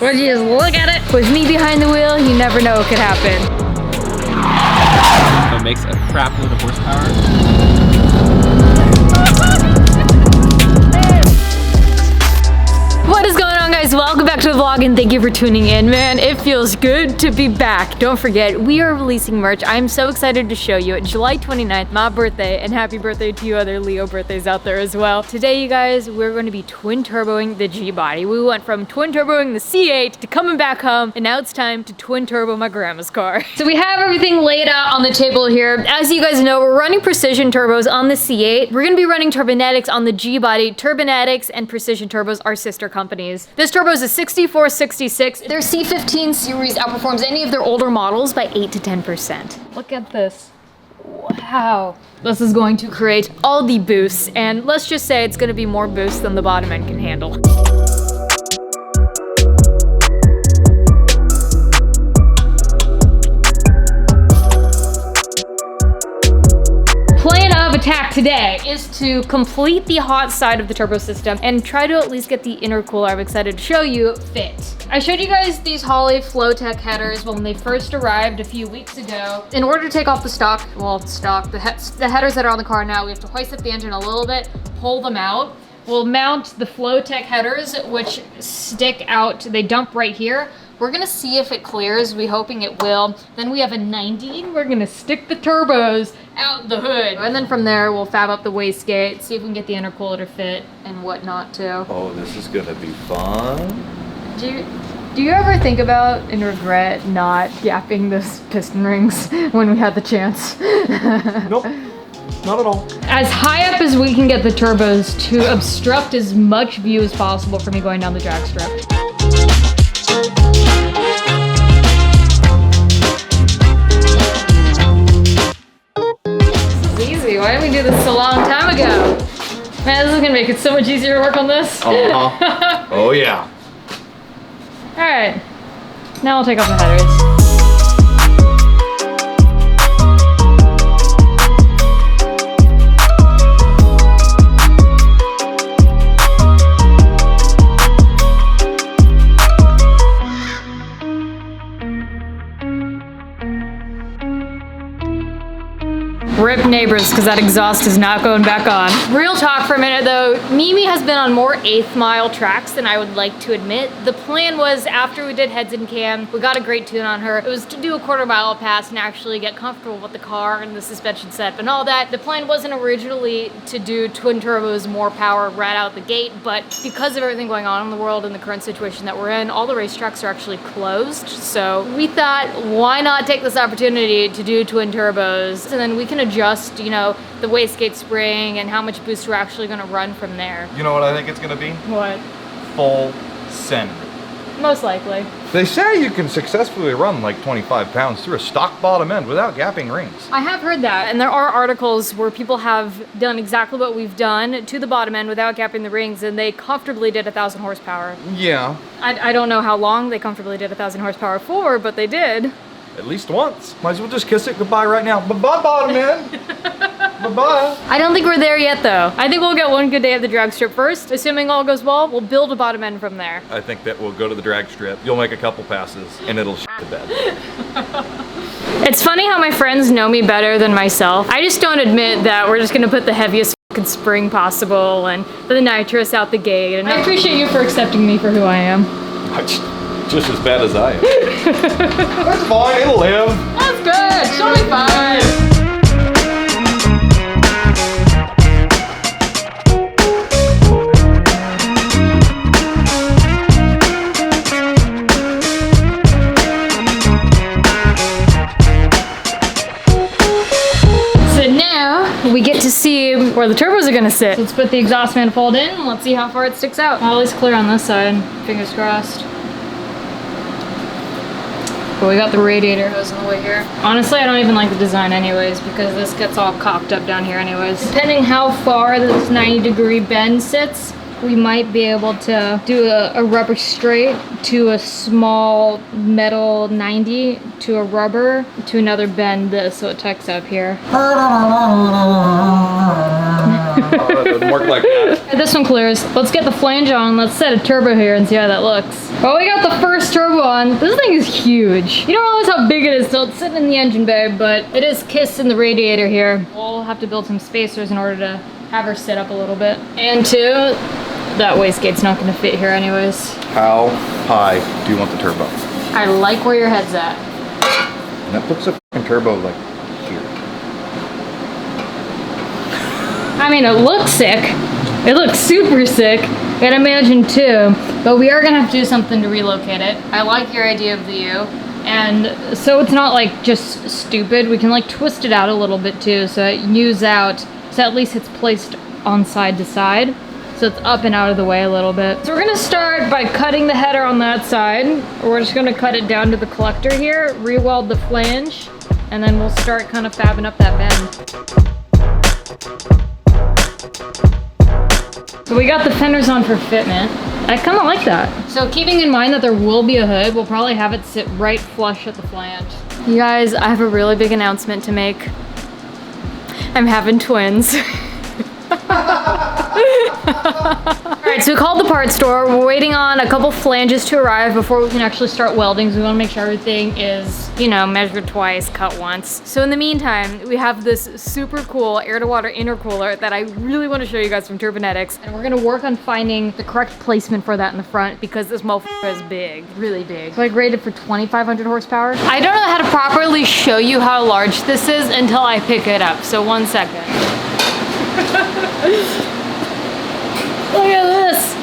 Would you just look at it? With me behind the wheel, you never know what could happen. So it makes a crap load of horsepower. What is going on, guys? Welcome back to the vlog and thank you for tuning in, man. It feels good to be back. Don't forget, we are releasing merch. I'm so excited to show you. July 29th, my birthday, and happy birthday to you other Leo birthdays out there as well. Today, you guys, we're going to be twin turboing the G-body. We went from twin turboing the C8 to coming back home, and now it's time to twin turbo my grandma's car. So we have everything laid out on the table here. As you guys know, we're running Precision Turbos on the C8. We're going to be running Turbonetics on the G-body. Turbonetics and Precision Turbos are sister companies. This turbo is a 6466. Their C15 series outperforms any of their older models by 8 to 10%. Look at this. Wow. This is going to create all the boosts, and let's just say it's going to be more boosts than the bottom end can handle. Attack today is to complete the hot side of the turbo system and try to at least get the intercooler I'm excited to show you fit. I showed you guys these Holley Flowtech headers when they first arrived a few weeks ago. In order to take off the stock, the headers that are on the car now, we have to hoist up the engine a little bit, pull them out. We'll mount the Flowtech headers, which stick out, they dump right here. We're gonna see if it clears, we're hoping it will. Then we have a 90, and we're gonna stick the turbos out the hood. And then from there, we'll fab up the wastegate, see if we can get the intercooler to fit and whatnot too. Oh, this is gonna be fun. Do you ever think about and regret not gapping those piston rings when we had the chance? Nope, not at all. As high up as we can get the turbos to obstruct as much view as possible for me going down the drag strip. Why didn't we do this a long time ago? Man, this is gonna make it so much easier to work on this. Oh yeah. All right, now I'll take off the headers. Rip neighbors, because that exhaust is not going back on. Real talk for a minute though, Mimi has been on more 8th mile tracks than I would like to admit. The plan was, after we did heads and cam, we got a great tune on her. It was to do a quarter-mile pass and actually get comfortable with the car and the suspension setup and all that. The plan wasn't originally to do twin turbos, more power right out the gate, but because of everything going on in the world and the current situation that we're in, all the racetracks are actually closed. So we thought, why not take this opportunity to do twin turbos, and then we can adjust, you know, the wastegate spring and how much boost we're actually going to run from there. You know what I think it's gonna be? What? Full send. Most likely. They say you can successfully run like 25 pounds through a stock bottom end without gapping rings. I have heard that, and there are articles where people have done exactly what we've done to the bottom end without gapping the rings, and they comfortably did 1,000 horsepower. Yeah. I don't know how long they comfortably did 1,000 horsepower for, but they did. At least once. Might as well just kiss it goodbye right now. Bye-bye, bottom end. Bye-bye. I don't think we're there yet though. I think we'll get one good day at the drag strip first. Assuming all goes well, we'll build a bottom end from there. I think that we'll go to the drag strip. You'll make a couple passes and it'll shit the bed. It's funny how my friends know me better than myself. I just don't admit that we're just gonna put the heaviest fucking spring possible and the nitrous out the gate. And I appreciate you for accepting me for who I am. Just as bad as I am. That's fine, it'll live. That's good, she'll be fine. So now we get to see where the turbos are gonna sit. Let's put the exhaust manifold in and let's see how far it sticks out. Well, at least clear on this side, fingers crossed. But we got the radiator hose in the way here. Honestly, I don't even like the design anyways, because this gets all cocked up down here anyways. Depending how far this 90-degree bend sits, we might be able to do a rubber straight to a small metal 90 to a rubber to another bend this so it tucks up here. That doesn't work like that. This one clears. Let's get the flange on. Let's set a turbo here and see how that looks. Well, we got the first turbo on. This thing is huge. You don't realize how big it is till it's sitting in the engine bay, but it is kissed in the radiator here. We'll have to build some spacers in order to have her sit up a little bit. And two, that wastegate's not gonna fit here anyways. How high do you want the turbo? I like where your head's at. And that puts the fucking turbo like here. I mean, it looks sick. It looks super sick. I'd imagine too, but we are gonna have to do something to relocate it. I like your idea of the U, and so it's not like just stupid. We can like twist it out a little bit too, so it U's out, so at least it's placed on side to side, so it's up and out of the way a little bit. So we're gonna start by cutting the header on that side. We're just gonna cut it down to the collector here, re-weld the flange, and then we'll start kind of fabbing up that bend. So we got the fenders on for fitment. I kind of like that. So keeping in mind that there will be a hood, we'll probably have it sit right flush at the flange. You guys, I have a really big announcement to make. I'm having twins. Alright, so we called the parts store. We're waiting on a couple flanges to arrive before we can actually start welding. So we want to make sure everything is, you know, measured twice, cut once. So in the meantime, we have this super cool air-to-water intercooler that I really want to show you guys from Turbonetics. And we're going to work on finding the correct placement for that in the front because this motherfucker is big, really big. So I rated for 2,500 horsepower. I don't know how to properly show you how large this is until I pick it up. So 1 second. Look at this.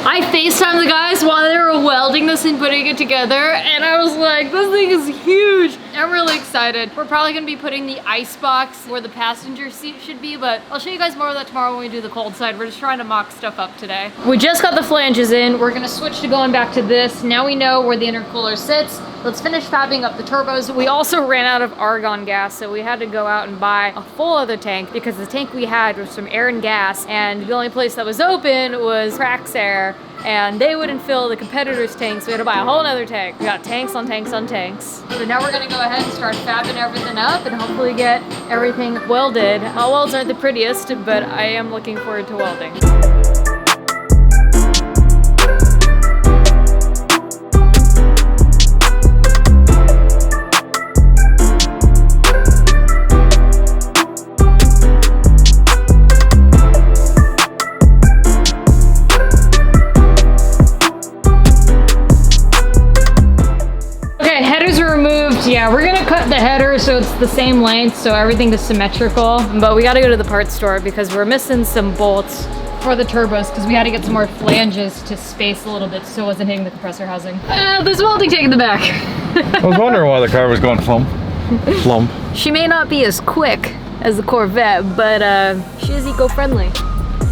I FaceTimed the guys while they were welding this and putting it together, and I was like, this thing is huge. I'm really excited. We're probably gonna be putting the ice box where the passenger seat should be, but I'll show you guys more of that tomorrow when we do the cold side. We're just trying to mock stuff up today. We just got the flanges in. We're gonna switch to going back to this. Now we know where the intercooler sits. Let's finish fabbing up the turbos. We also ran out of argon gas, so we had to go out and buy a full other tank because the tank we had was from air and gas, and the only place that was open was Praxair, and they wouldn't fill the competitor's tank, so we had to buy a whole other tank. We got tanks on tanks on tanks. So now we're gonna go ahead and start fabbing everything up and hopefully get everything welded. Hot welds aren't the prettiest, but I am looking forward to welding. Yeah, we're gonna cut the header so it's the same length so everything is symmetrical, but we gotta go to the parts store because we're missing some bolts for the turbos because we had to get some more flanges to space a little bit so it wasn't hitting the compressor housing. There's welding tank in the back. I was wondering why the car was going flump. Flump. She may not be as quick as the Corvette, but she is eco-friendly.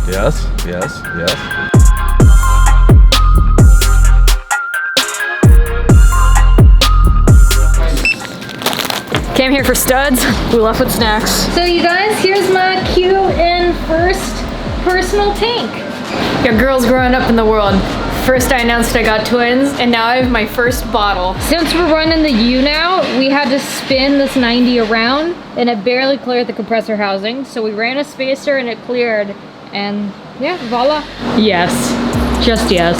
Yes, yes, yes. Came here for studs, we left with snacks. So you guys, here's my Q&A first personal tank. Your girl's growing up in the world. First I announced I got twins, and now I have my first bottle. Since we're running the U now, we had to spin this 90 around, and it barely cleared the compressor housing. So we ran a spacer and it cleared, and yeah, voila. Yes, just yes.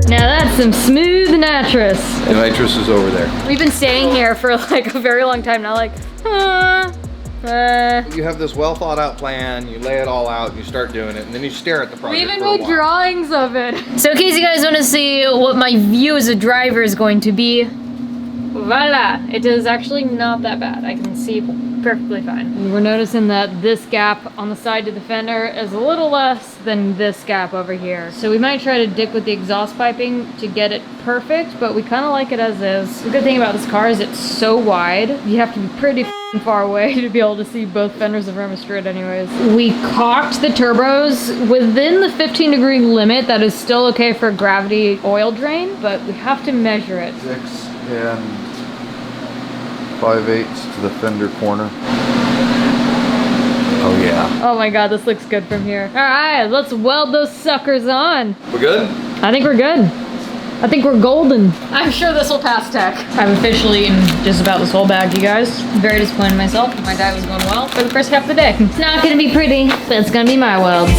Now that's some smooth nitrous. The nitrous is over there. We've been staying here for like a very long time now, like, You have this well thought out plan, you lay it all out, and you start doing it, and then you stare at the project. We even made drawings of it. So in case you guys want to see what my view as a driver is going to be, voila, it is actually not that bad. I can see perfectly fine. We're noticing that this gap on the side to the fender is a little less than this gap over here. So we might try to dick with the exhaust piping to get it perfect, but we kind of like it as is. The good thing about this car is it's so wide, you have to be pretty far away to be able to see both fenders of Roma straight anyways. We cocked the turbos within the 15-degree limit that is still okay for gravity oil drain, but we have to measure it. 6 and 5/8 to the fender corner. Oh yeah. Oh my god, this looks good from here. All right, let's weld those suckers on. We're good? I think we're good. I think we're golden. I'm sure this will pass tech. I've officially eaten just about this whole bag, you guys. Very disappointed in myself. My diet was going well for the first half of the day. It's not gonna be pretty, but it's gonna be my welds.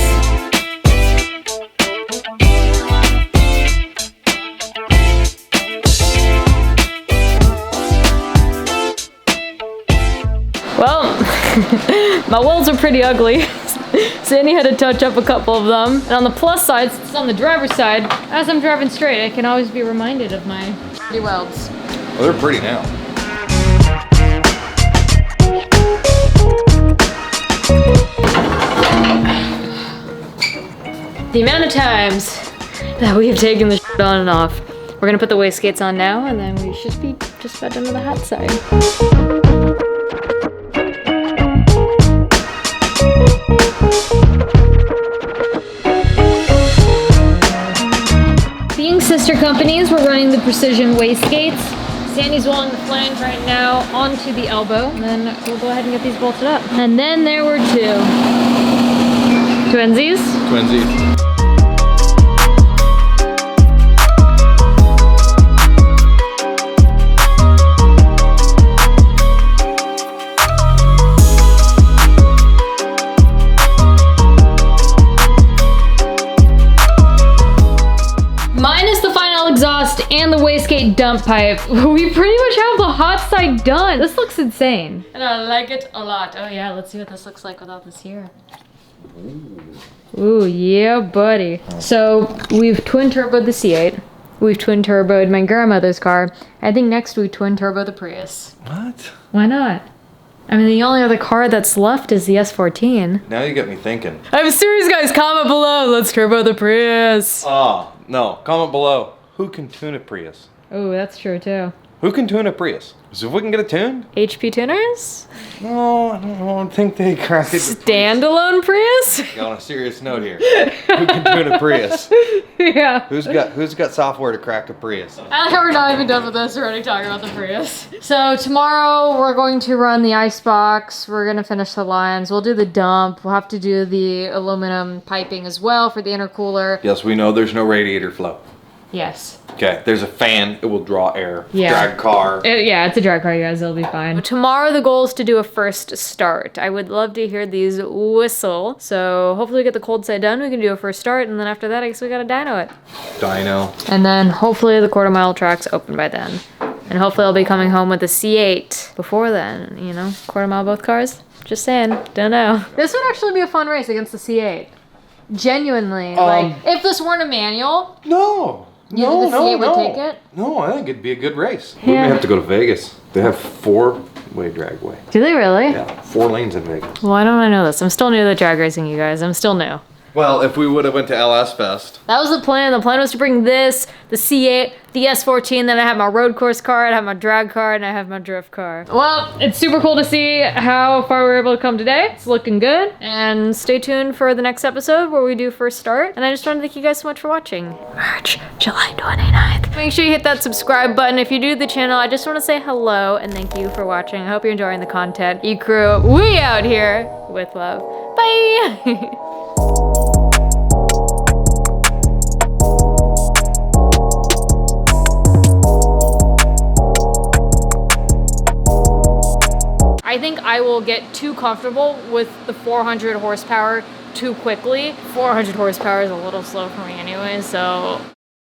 Well, my welds are pretty ugly. Sandy had to touch up a couple of them. And on the plus side, since it's on the driver's side, as I'm driving straight, I can always be reminded of my pretty welds. Well, they're pretty now. The amount of times that we have taken the shit on and off. We're gonna put the wastegates on now, and then we should be just about done with the hot side. Being sister companies, we're running the Precision wastegates. Sandy's welding the flange right now onto the elbow, and then we'll go ahead and get these bolted up. And then there were two. Twinsies? Twinsies. And the wastegate dump pipe. We pretty much have the hot side done. This looks insane. And I like it a lot. Oh yeah, let's see what this looks like without this here. Ooh, yeah, buddy. So we've twin turboed the C8. We've twin turboed my grandmother's car. I think next we twin turbo the Prius. What? Why not? I mean, the only other car that's left is the S14. Now you got me thinking. I'm serious, guys. Comment below. Let's turbo the Prius. Oh, no. Comment below. Who can tune a Prius? Oh, that's true too. Who can tune a Prius? So if we can get it tuned? HP tuners? No, I don't think they crack it. Standalone Prius? On a serious note here. Who can tune a Prius? Yeah. Who's got software to crack a Prius? I think we're not even done with this. We're already talking about the Prius. So tomorrow we're going to run the icebox. We're going to finish the lines. We'll do the dump. We'll have to do the aluminum piping as well for the intercooler. Yes, we know there's no radiator flow. Yes. Okay, there's a fan. It will draw air. Yeah. Drag car. Yeah, it's a drag car, you guys. It'll be fine. Tomorrow the goal is to do a first start. I would love to hear these whistle. So hopefully we get the cold side done. We can do a first start. And then after that, I guess we got to dyno it. Dyno. And then hopefully the quarter-mile track's open by then. And hopefully I'll be coming home with a C8 before then. You know, quarter-mile both cars. Just saying. Don't know. This would actually be a fun race against the C8. Genuinely. Like, if this weren't a manual. No. You think the C8 would take it? No, I think it'd be a good race. We may have to go to Vegas. They have 4-way dragway. Do they really? Yeah, 4 lanes in Vegas. Why don't I know this? I'm still new to drag racing, you guys. I'm still new. Well, if we would have went to LS Fest. That was the plan. The plan was to bring this, the C8, the S14, then I have my road course car, I have my drag car, and I have my drift car. Well, it's super cool to see how far we were able to come today. It's looking good. And stay tuned for the next episode where we do first start. And I just want to thank you guys so much for watching. Merch, July 29th. Make sure you hit that subscribe button. If you're new to the channel, I just want to say hello and thank you for watching. I hope you're enjoying the content. Ecrew, we out here with love. Bye! I think I will get too comfortable with the 400 horsepower too quickly. 400 horsepower is a little slow for me anyway, so